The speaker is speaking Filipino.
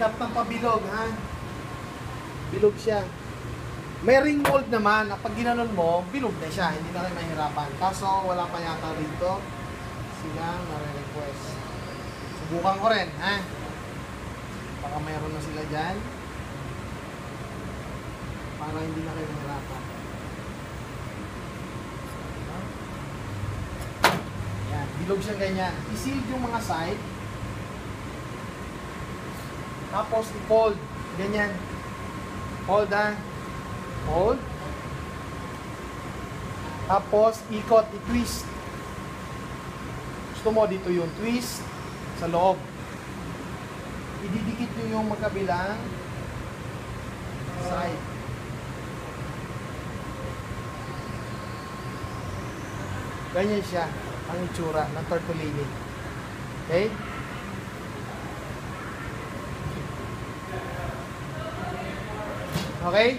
Mahirap ng pabilog, ha? Bilog siya. May ring mold naman, na pag ginanon mo, bilog na siya, hindi na kayo mahirapan. Kaso, wala pa yata rito silang nare-request. Subukan ko rin, ha? Baka mayroon na sila dyan. Para hindi na kayo mahirapan. Yan, bilog siya ganyan. I-seal yung mga side. Tapos i-fold. Ganyan. Fold, ha? Fold. Tapos ikot, i-twist. Gusto mo dito yung twist sa loob. Ididikit nyo yung magkabilang side. Ganyan siya ang itsura ng tortellini. Okay? Okay?